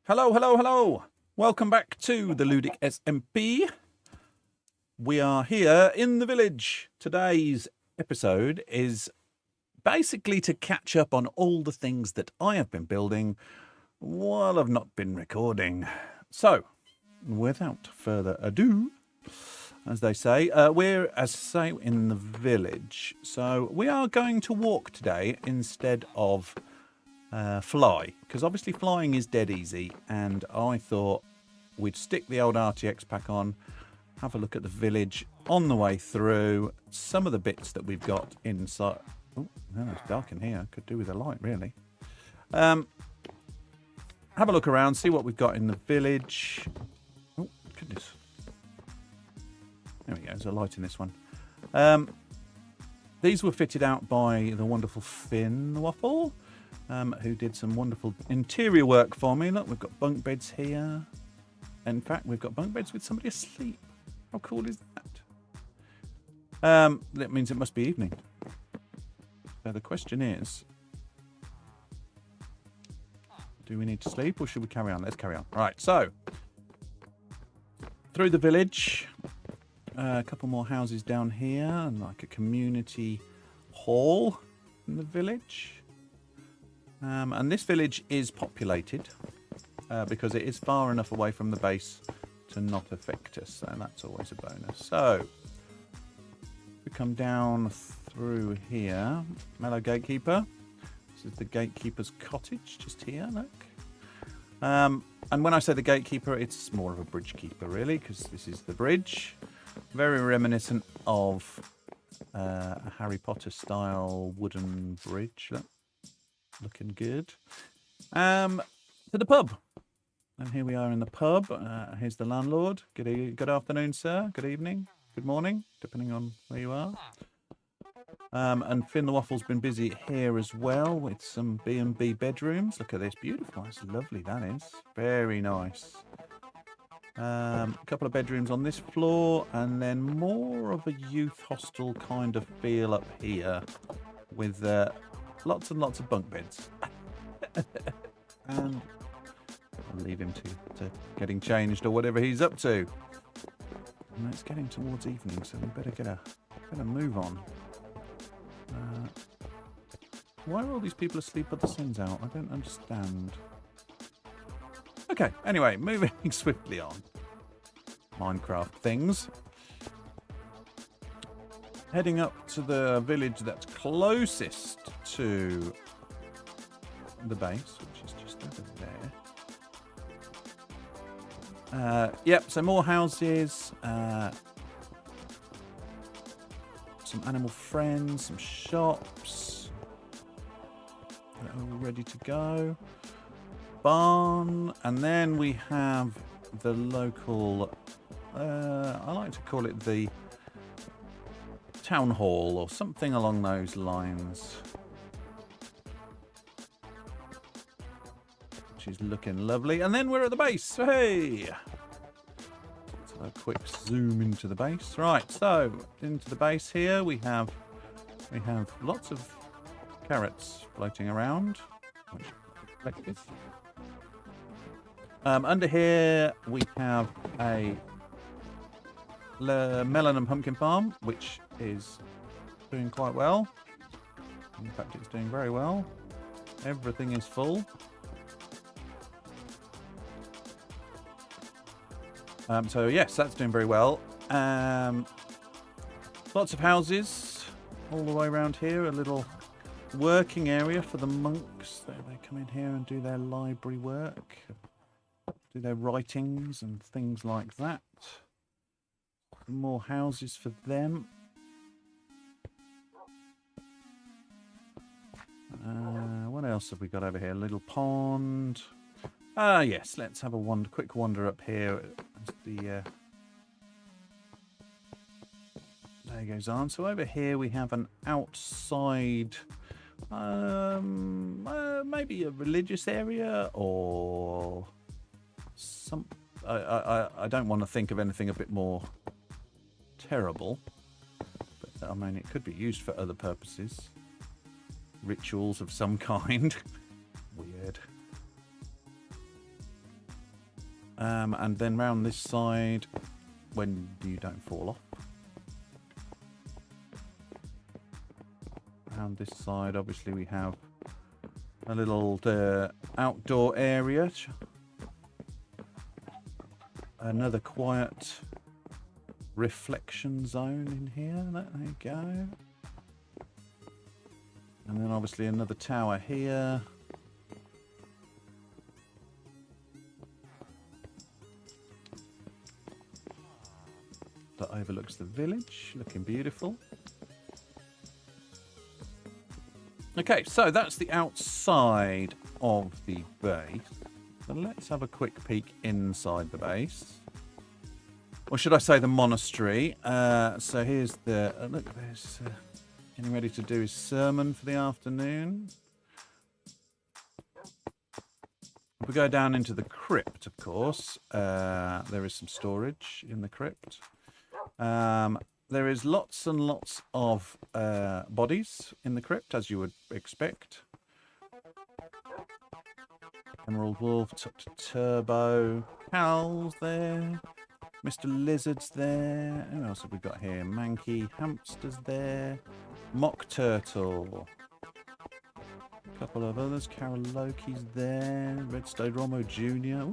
Hello, hello, hello. Welcome back to the Ludic SMP. We are here in the village. Today's episode is basically to catch up on all the things that I have been building while I've not been recording. So, without further ado, as they say, we're, as I say, in the village. So we are going to walk today instead of fly, because obviously flying is dead easy, and I thought we'd stick the old RTX pack on, have a look at the village on the way through, some of the bits that we've got inside. Oh, no, it's dark in here. Could do with a light, really. Have a look around, see what we've got in the village. Oh, goodness. There we go, there's a light in this one. These were fitted out by the wonderful Finn Waffle, who did some wonderful interior work for me. Look, we've got bunk beds here. In fact, we've got bunk beds with somebody asleep. How cool is that? That means it must be evening. So the question is, do we need to sleep or should we carry on? Let's carry on. Right, so through the village, a couple more houses down here, and like a community hall in the village. And this village is populated because it is far enough away from the base to not affect us, so that's always a bonus. So we come down through here. Mellow Gatekeeper. This is the Gatekeeper's cottage, just here, look. And when I say the Gatekeeper, it's more of a bridge keeper, really, because this is the bridge. Very reminiscent of a Harry Potter style wooden bridge. Look. Looking good. To the pub. And here we are in the pub. Here's the landlord. Good afternoon, sir. Good evening. Good morning, depending on where you are. And Finn the Waffle's been busy here as well with some B&B bedrooms. Look at this. Beautiful. It's lovely, that is. Very nice. A couple of bedrooms on this floor, and then more of a youth hostel kind of feel up here with lots and lots of bunk beds. And I'll leave him to getting changed or whatever he's up to. And it's getting towards evening, so we better move on. Why are all these people asleep but the sun's out? I don't understand. Okay, anyway, moving swiftly on. Minecraft things. Heading up to the village that's closest to the base, which is just over there. Yep, so more houses, some animal friends, some shops that are all ready to go. Barn, and then we have the local, I like to call it the town hall or something along those lines, which is looking lovely. And then we're at the base. Hey, so a quick zoom into the base. Right, so into the base here we have lots of carrots floating around, which are collected. Under here we have a melon and pumpkin farm, which is doing quite well. In fact, it's doing very well. Everything is full. So yes, that's doing very well. Lots of houses all the way around here. A little working area for the monks. They come in here and do their library work, do their writings and things like that. More houses for them. What else have we got over here? A little pond. Yes, let's have a quick wander up here. There goes on. So over here we have an outside, maybe a religious area or some. I don't want to think of anything a bit more terrible, but I mean it could be used for other purposes, rituals of some kind. Weird. And then round this side, when you don't fall off. Round this side, obviously, we have a little outdoor area. Another quiet reflection zone in here. There you go. And then obviously another tower here. That overlooks the village. Looking beautiful. Okay, so that's the outside of the base. So let's have a quick peek inside the base. Or should I say the monastery. So here's the... look, there's... getting ready to do his sermon for the afternoon. If we go down into the crypt, of course, there is some storage in the crypt. There is lots and lots of bodies in the crypt, as you would expect. Emerald Wolf, Dr. Turbo, Cal's there, Mr. Lizard's there. Who else have we got here? Mankey, Hamster's there, Mock Turtle. A couple of others. Karaloki's there, Redstone Romo Jr.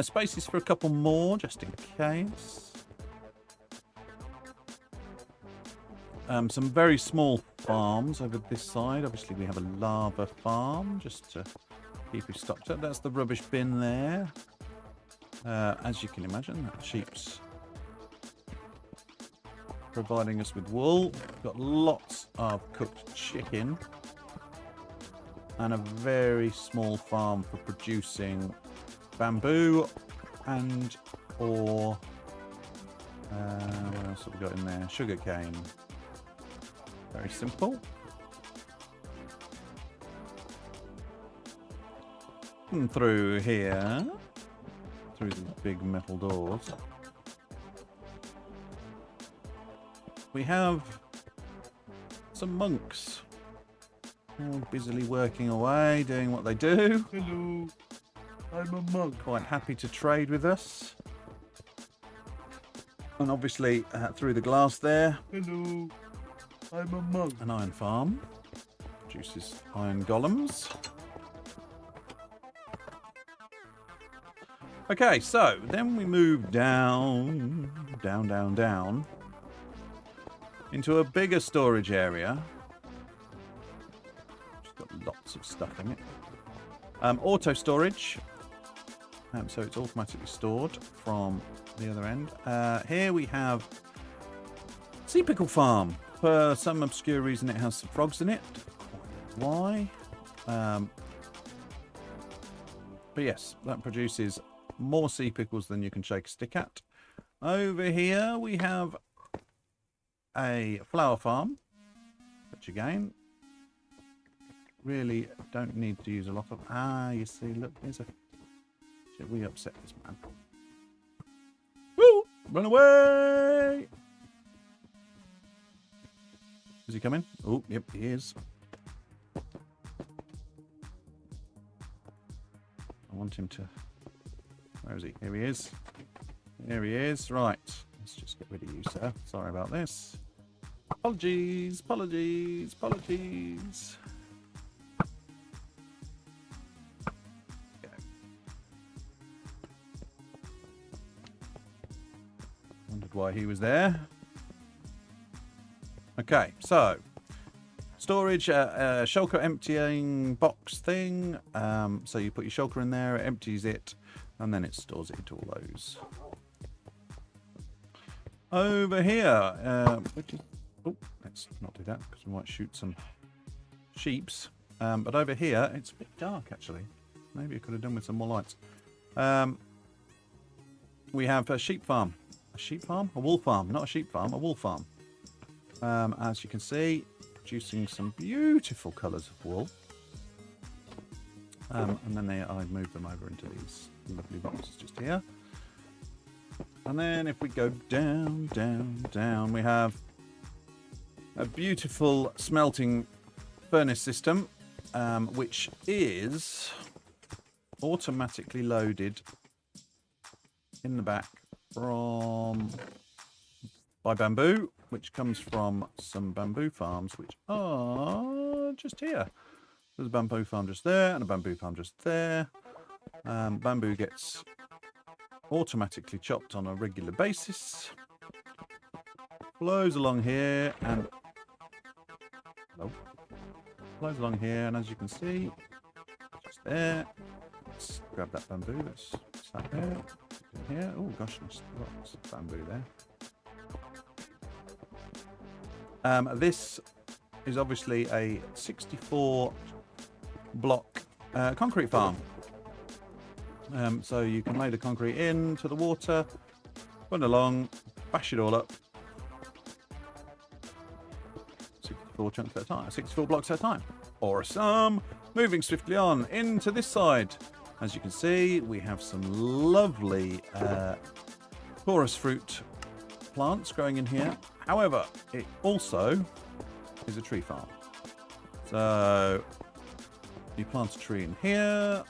Spaces for a couple more, just in case. Some very small farms over this side. Obviously, we have a lava farm, just to keep you stocked up. That's the rubbish bin there. As you can imagine, that sheep's providing us with wool. We've got lots of cooked chicken. And a very small farm for producing bamboo and or what else have we got in there? Sugarcane. Very simple. And through here, through the big metal doors, we have some monks all busily working away, doing what they do. Hello, I'm a monk. Quite happy to trade with us. And obviously, through the glass there, hello, I'm a monk. An iron farm produces iron golems. Okay, so then we move down into a bigger storage area. It's got lots of stuff in it. Auto storage. So it's automatically stored from the other end. Here we have sea pickle farm. For some obscure reason, it has some frogs in it. Why? But yes, that produces more sea pickles than you can shake a stick at. Over here we have a flower farm, which again, really don't need to use a lot of. You see, look, there's a. Should we upset this man? Woo! Run away! Is he coming? Oh, yep, he is. I want him to... Where is he? Here he is. Here he is. Right. Let's just get rid of you, sir. Sorry about this. Apologies. Apologies. Apologies. Okay. Wondered why he was there. Okay, so storage, shulker emptying box thing. So you put your shulker in there, it empties it, and then it stores it into all those. Over here, which is, oh, let's not do that because we might shoot some sheeps. But over here, it's a bit dark actually. Maybe I could have done with some more lights. We have a sheep farm. A sheep farm? A wool farm. Not a sheep farm, a wool farm. As you can see, producing some beautiful colours of wool. And then I move them over into these lovely boxes just here. And then if we go down, down, down, we have a beautiful smelting furnace system, which is automatically loaded in the back by bamboo, which comes from some bamboo farms, which are just here. There's a bamboo farm just there and a bamboo farm just there. Bamboo gets automatically chopped on a regular basis. Flows along here and flows along here, and as you can see, just there. Let's grab that bamboo that's sat there. Here. Oh gosh, there's lots of bamboo there. This is obviously a 64 block concrete farm. So you can lay the concrete into the water, run along, bash it all up. 64 chunks at a time, 64 blocks at a time. Awesome! Moving swiftly on into this side. As you can see, we have some lovely porous fruit plants growing in here. However, it also is a tree farm. So you plant a tree in here,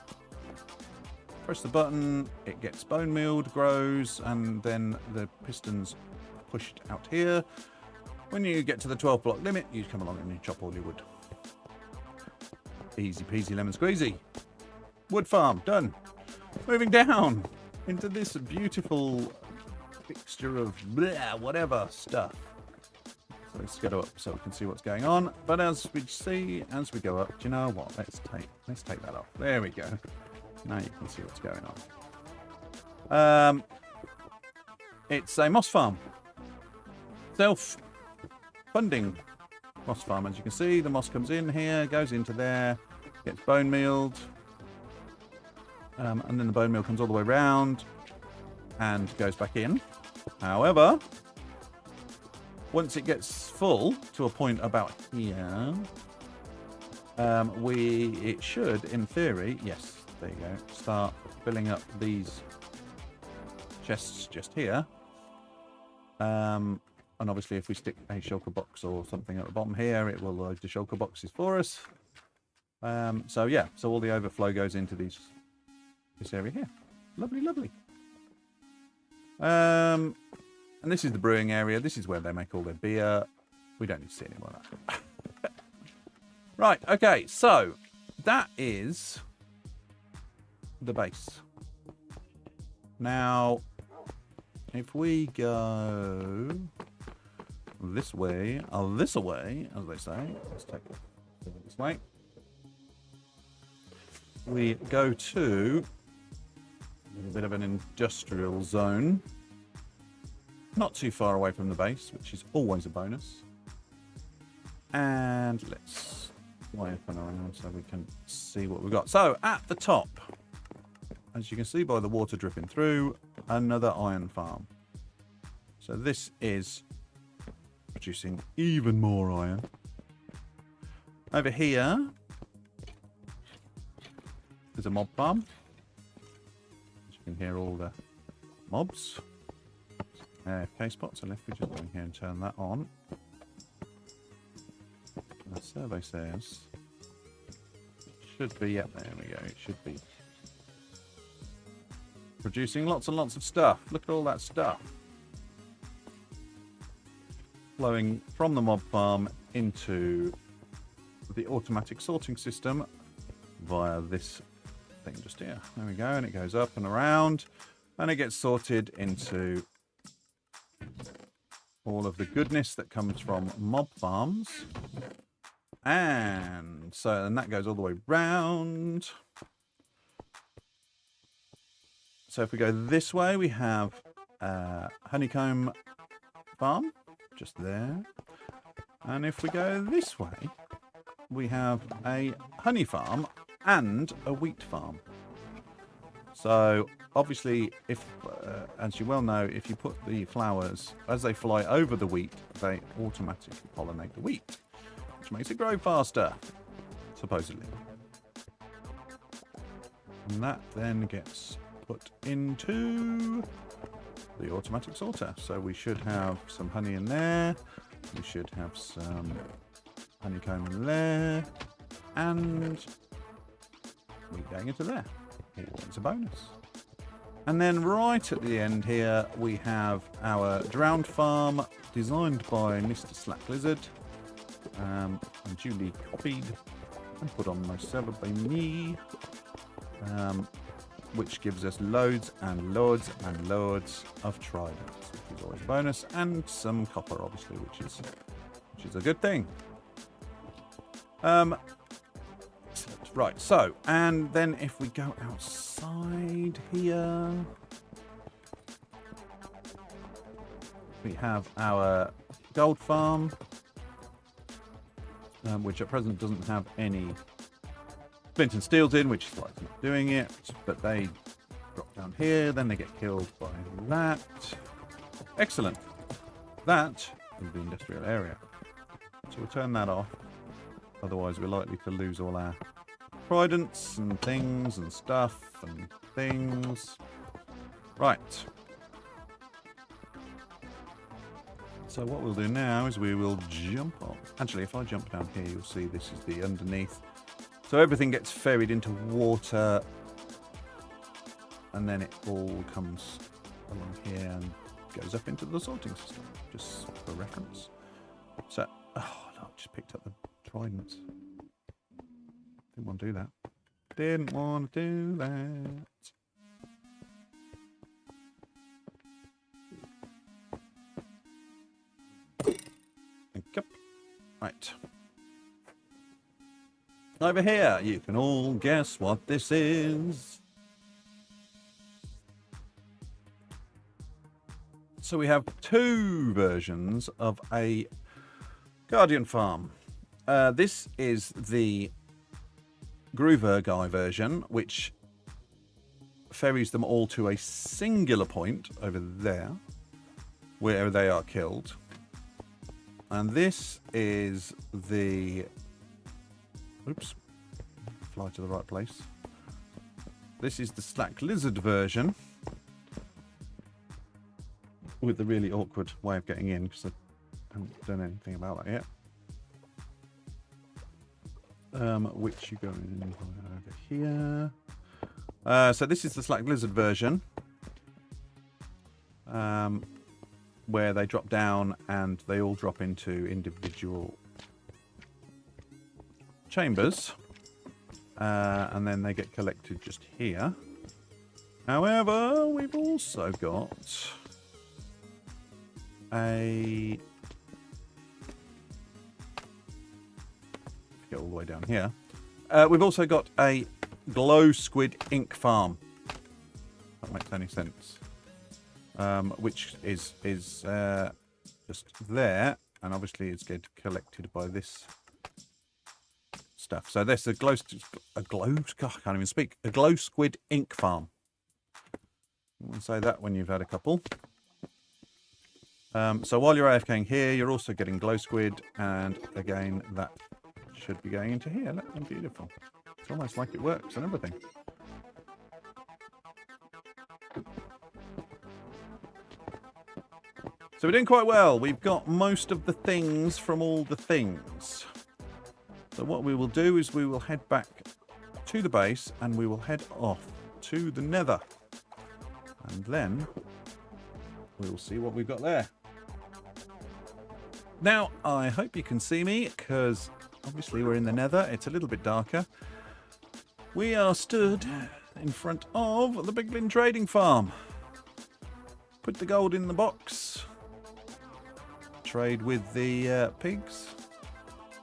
press the button, it gets bone milled, grows, and then the pistons are pushed out here. When you get to the 12 block limit, you come along and you chop all your wood. Easy peasy lemon squeezy. Wood farm, done. Moving down into this beautiful mixture of whatever stuff. So let's go up so we can see what's going on. But as we see, as we go up, do you know what? Let's take that off. There we go. Now you can see what's going on. It's a moss farm. Self-funding moss farm. As you can see, the moss comes in here, goes into there, gets bone milled, and then the bone meal comes all the way around and goes back in. However, once it gets full to a point about here, it should, in theory, yes, there you go, start filling up these chests just here. And obviously if we stick a shulker box or something at the bottom here, it will load the shulker boxes for us. So yeah, so all the overflow goes into this area here. Lovely, lovely. And this is the brewing area. This is where they make all their beer. We don't need to see any more of that. Right, okay, so that is the base. Now, if we go this way, as they say, let's take it this way. We go to a little bit of an industrial zone. Not too far away from the base, which is always a bonus. And let's fly up and around so we can see what we've got. So, at the top, as you can see by the water dripping through, another iron farm. So this is producing even more iron. Over here is a mob farm. As you can hear all the mobs. AFK spot, so if we just go in here and turn that on. And the survey says should be, yep, there we go, it should be producing lots and lots of stuff. Look at all that stuff flowing from the mob farm into the automatic sorting system via this thing just here. There we go, and it goes up and around and it gets sorted into all of the goodness that comes from mob farms. And so, and that goes all the way round. So if we go this way, we have honeycomb farm, just there. And if we go this way, we have a honey farm and a wheat farm. So obviously, if, as you well know, if you put the flowers, as they fly over the wheat, they automatically pollinate the wheat, which makes it grow faster, supposedly. And that then gets put into the automatic sorter. So we should have some honey in there. We should have some honeycomb in there. And we're going into there. Always a bonus. And then right at the end here, we have our drowned farm designed by Mr. /Lizard, and duly copied and put on my server by me, which gives us loads and loads and loads of tridents, which is always a bonus, and some copper, obviously, which is a good thing. Right, so, and then if we go outside here, we have our gold farm, which at present doesn't have any flint and steels in, which is why it's not doing it, but they drop down here, then they get killed by that. Excellent. That is the industrial area. So we'll turn that off, otherwise we're likely to lose all our tridents and things and stuff and things. Right. So what we'll do now is we will jump up. Actually, if I jump down here, you'll see this is the underneath. So everything gets ferried into water, and then it all comes along here and goes up into the sorting system, just for reference. So, oh, no, I just picked up the tridents. Didn't want to do that. Didn't want to do that. Yep. Right. Over here, you can all guess what this is. So we have two versions of a Guardian farm. This is the Groover guy version, which ferries them all to a singular point over there, where they are killed. And this is the... Oops. Fly to the right place. This is the /Lizard version, with the really awkward way of getting in, because I haven't done anything about that yet. Which you go in over here. So this is the /Lizard version, where they drop down and they all drop into individual chambers, and then they get collected just here. However, we've also got a... Get all the way down here. We've also got a glow squid ink farm. That makes any sense. Which is just there, and obviously it's getting collected by this stuff. So there's a glow God, I can't even speak. A glow squid ink farm. You want to say that when you've had a couple. So while you're AFKing here, you're also getting glow squid, and again that should be going into here. Look, how beautiful. It's almost like it works and everything. So we're doing quite well. We've got most of the things from all the things. So what we will do is we will head back to the base and we will head off to the nether. And then we'll see what we've got there. Now, I hope you can see me, because obviously we're in the nether. It's a little bit darker. We are stood in front of the Biglin trading farm. Put the gold in the box. Trade with the pigs.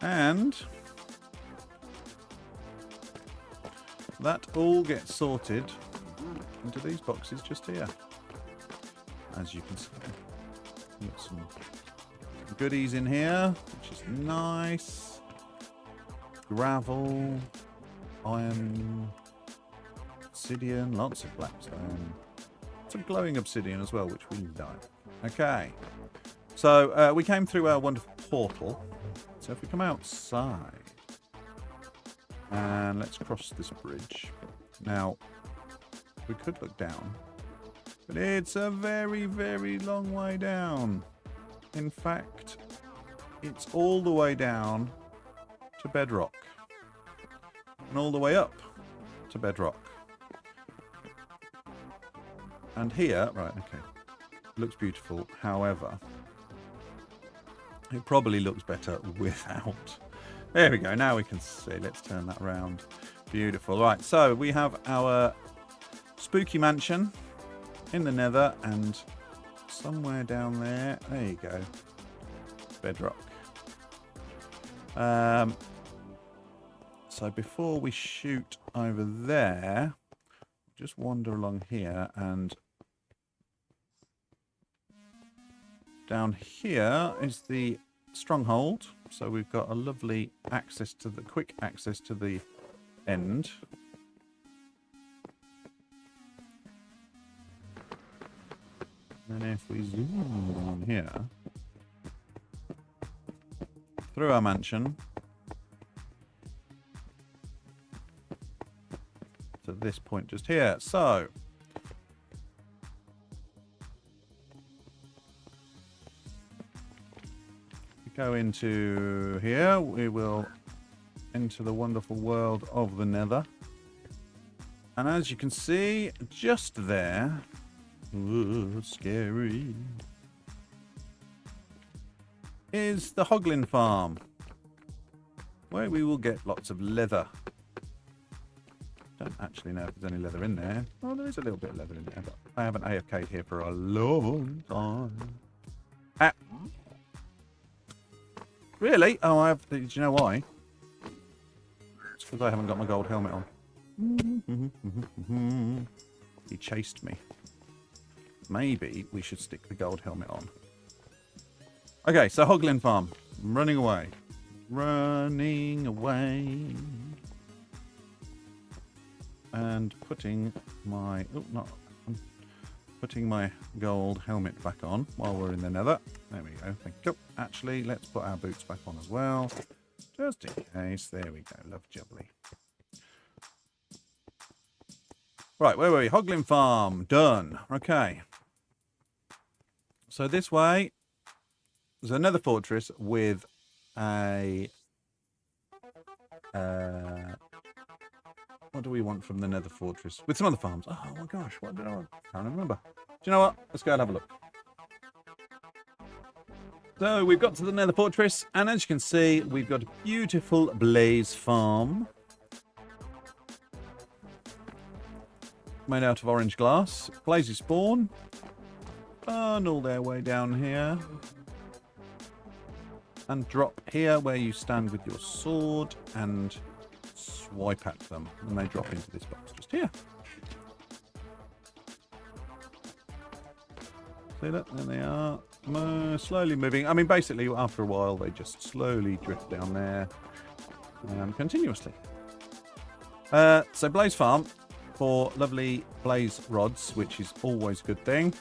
And that all gets sorted into these boxes just here. As you can see, we've got some goodies in here, which is nice. Gravel, iron, obsidian, lots of blackstone. Some glowing obsidian as well, which we like. Okay, so we came through our wonderful portal. So if we come outside, and let's cross this bridge. Now, we could look down, but it's a very, very long way down. In fact, it's all the way down to bedrock. And all the way up to bedrock. And here, right, okay, looks beautiful. However, it probably looks better without. There we go. Now we can see. Let's turn that around. Beautiful. Right, so we have our spooky mansion in the nether, and somewhere down there, there you go, bedrock. So before we shoot over there, just wander along here, and down here is the stronghold. So we've got a lovely access to the quick access to the end. And then if we zoom on here, through our mansion to this point just here. So we go into here, we will enter the wonderful world of the nether. And as you can see, just there, ooh, scary, is the Hoglin farm, where we will get lots of leather. Don't actually know if there's any leather in there. Oh, there is a little bit of leather in there, but I haven't AFK'd here for a long time. Ah. Really? Oh, I have. Did you know why? It's because I haven't got my gold helmet on. He chased me. Maybe we should stick the gold helmet on. Okay, so Hoglin farm. I'm running away. Running away. And putting my... Oh, not... Putting my gold helmet back on while we're in the nether. There we go. Thank you. Actually, let's put our boots back on as well. Just in case. There we go. Love jubbly. Right, where were we? Hoglin farm. Done. Okay. So this way, there's another fortress with a... what do we want from the nether fortress? With some other farms. Oh my gosh, what did I want? Can't remember. Do you know what? Let's go and have a look. So we've got to the nether fortress, and as you can see, we've got a beautiful blaze farm. Made out of orange glass. Blazes spawn. Funnel their way down here. And drop here where you stand with your sword and swipe at them, and they drop into this box just here. See that? There they are. Slowly moving. I mean, basically, after a while, they just slowly drift down there continuously. So Blaze Farm for lovely blaze rods, which is always a good thing,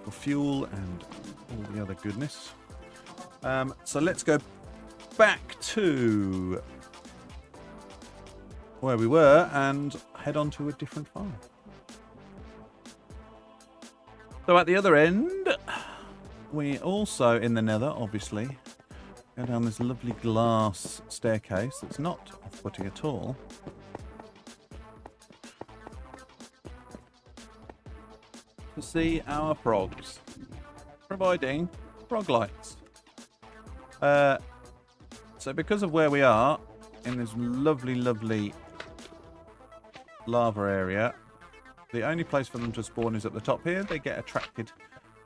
for fuel and all the other goodness. So let's go back to where we were and head on to a different farm. So at the other end, we also, in the nether, obviously, go down this lovely glass staircase that's not off-putting at all. To see our frogs, providing frog lights. So because of where we are, in this lovely, lovely lava area, the only place for them to spawn is at the top here. They get attracted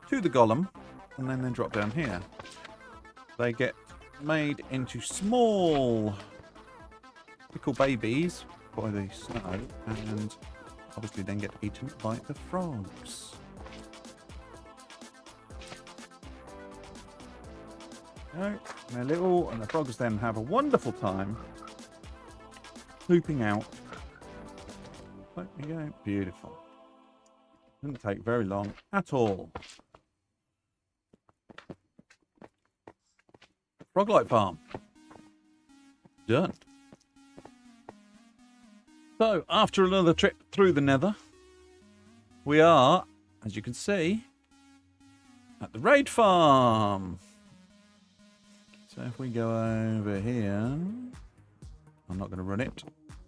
to the golem, and then they drop down here. They get made into small little babies by the snow, and obviously then get eaten by the frogs. They're little, and the frogs then have a wonderful time pooping out. There we go. Beautiful. Didn't take very long at all. Froglight farm. Done. So, after another trip through the nether, we are, as you can see, at the raid farm. So if we go over here, I'm not going to run it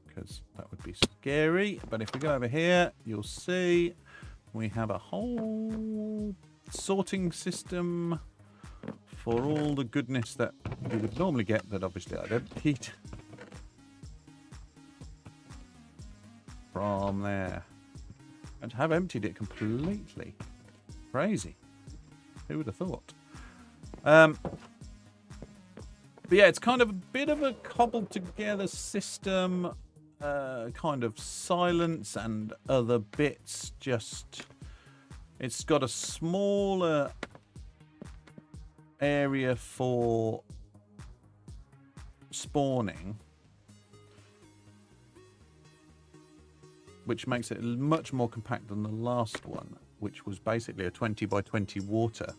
because that would be scary. But if we go over here, you'll see We have a whole sorting system for all the goodness that you would normally get that obviously I don't need. From there. And have emptied it completely. Crazy. Who would have thought? But yeah, it's kind of a bit of a cobbled together system. Kind of silence and other bits. Just, it's got a smaller area for spawning, which makes it much more compact than the last one, which was basically a 20 by 20 water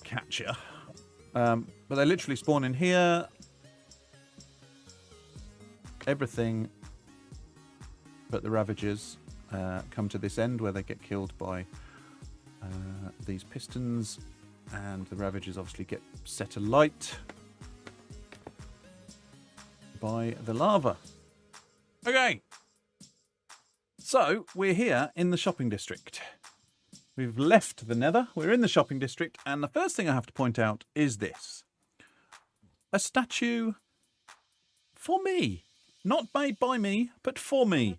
catcher. But they literally spawn in here. Everything but the Ravagers come to this end where they get killed by these pistons, and the Ravagers obviously get set alight by the lava. Okay, so we're here in the shopping district. We've left the Nether, we're in the shopping district, and the first thing I have to point out is this. A statue for me. Not made by me, but for me.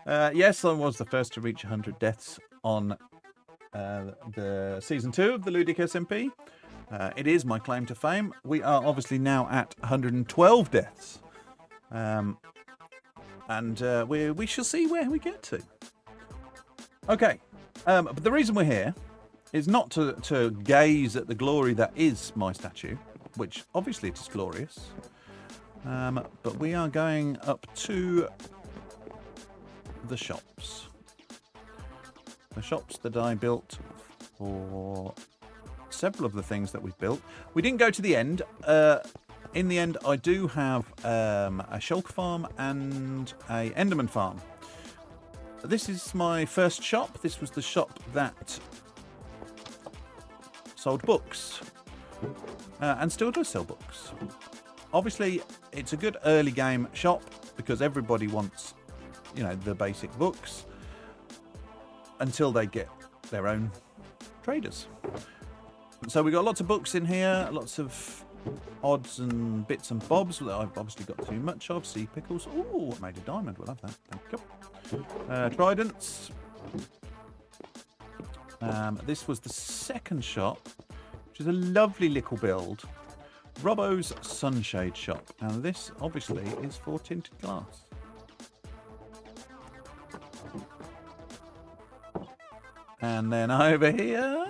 Yes, I was the first to reach 100 deaths on the Season 2 of the Ludic SMP. It is my claim to fame. We are obviously now at 112 deaths. And we shall see where we get to. Okay, but the reason we're here is not to gaze at the glory that is my statue, which obviously it is glorious. But we are going up to the shops. The shops that I built for several of the things that we've built. We didn't go to the end. In the end, I do have a shulker farm and a enderman farm. This is my first shop. This was the shop that sold books. And still does sell books. Obviously, it's a good early game shop because everybody wants, you know, the basic books until they get their own traders. So we got lots of books in here, lots of odds and bits and bobs that I've obviously got too much of. Sea pickles. Oh, I made a diamond. We'll have that. Thank you. Tridents. This was the second shop, which is a lovely little build. Robbo's Sunshade Shop. And this, obviously, is for tinted glass. And then over here...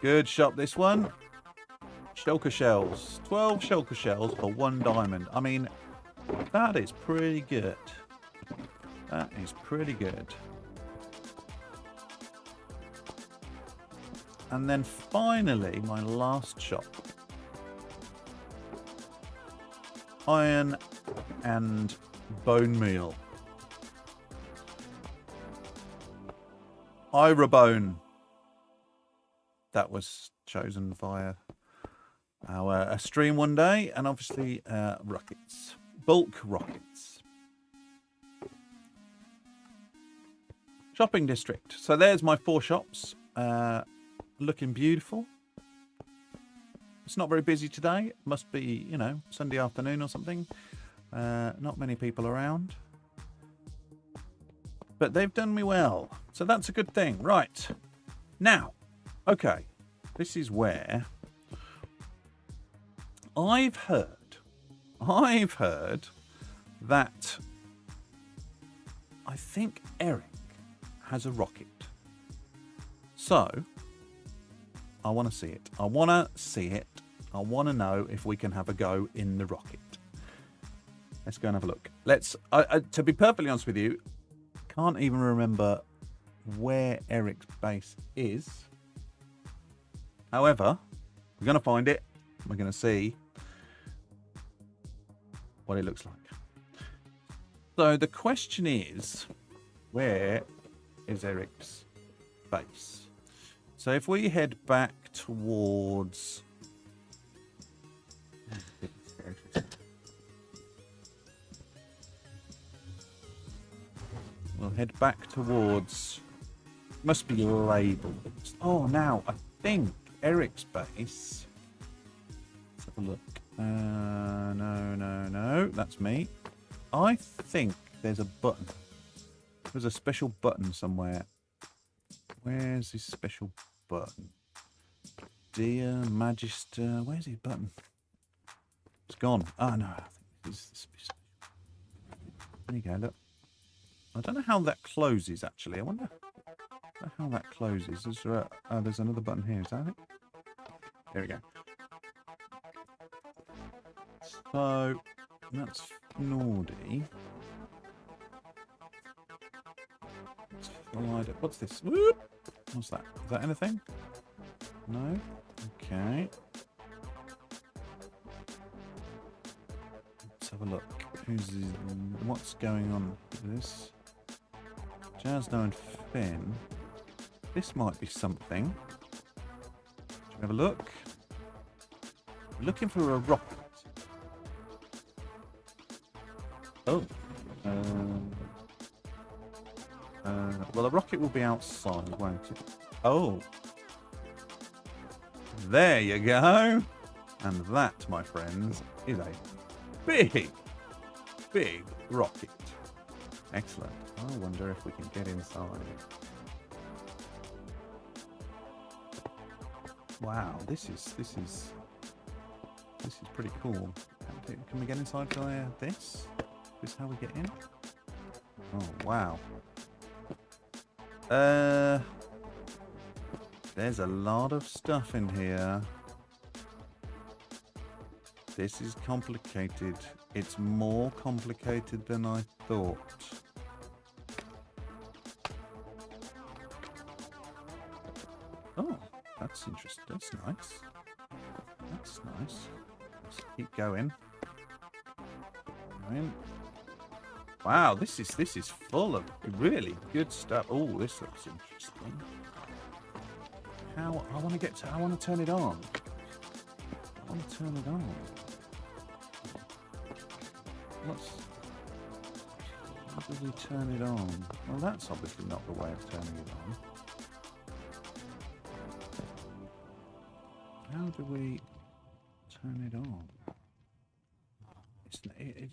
Good shop, this one. Shulker shells. 12 shulker shells for 1 diamond. I mean, that is pretty good. That is pretty good. And then finally, my last shop. Iron and bone meal. Irabone. That was chosen via our stream one day. And obviously, rockets. Bulk rockets. Shopping district. So there's my 4 shops. Looking beautiful. It's not very busy today. Must be, you know, Sunday afternoon or something. Not many people around. But they've done me well. So that's a good thing. Right. Now, okay. This is where I've heard that I think Eric has a rocket. So, I want to see it. I want to see it. I want to know if we can have a go in the rocket. Let's go and have a look. Let's. To be perfectly honest with you, can't even remember where Eric's base is. However, we're going to find it. We're going to see what it looks like. So the question is, where is Eric's base? So if we head back towards... we'll head back towards... Must be labelled. Oh, now, I think Eric's base... Let's have a look. No. That's me. I think there's a button. There's a special button somewhere. Where's this special button? Dear Magister. Where's his button? It's gone. Oh, no. I think this is special. There you go, look. I don't know how that closes, actually. I wonder how that closes. There's another button here. Is that it? There we go. So, that's naughty. What's this? Whoop! What's that? Is that anything? No? Okay. Let's have a look. What's going on with this? Jazno and Finn. This might be something. Should we have a look? We're looking for a rocket. Oh. Well, a rocket will be outside, won't it? Oh. There you go. And that, my friends, is a big rocket. Excellent. I wonder if we can get inside. Wow, this is pretty cool. Can we get inside via this? Is this how we get in? Oh wow. There's a lot of stuff in here. This is complicated. It's more complicated than I thought. Oh, that's interesting. That's nice. That's nice. Let's keep going. Wow, this is full of really good stuff. Oh, this looks interesting. I want to turn it on. I want to turn it on. How do we turn it on? Well, that's obviously not the way of turning it on. How do we turn it on?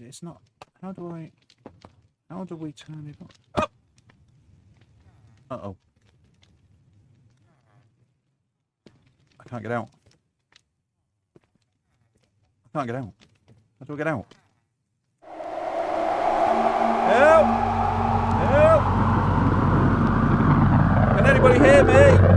It's not. How do we turn it on? Oh! Uh-oh. I can't get out. I can't get out. How do I get out? Help! Help! Can anybody hear me?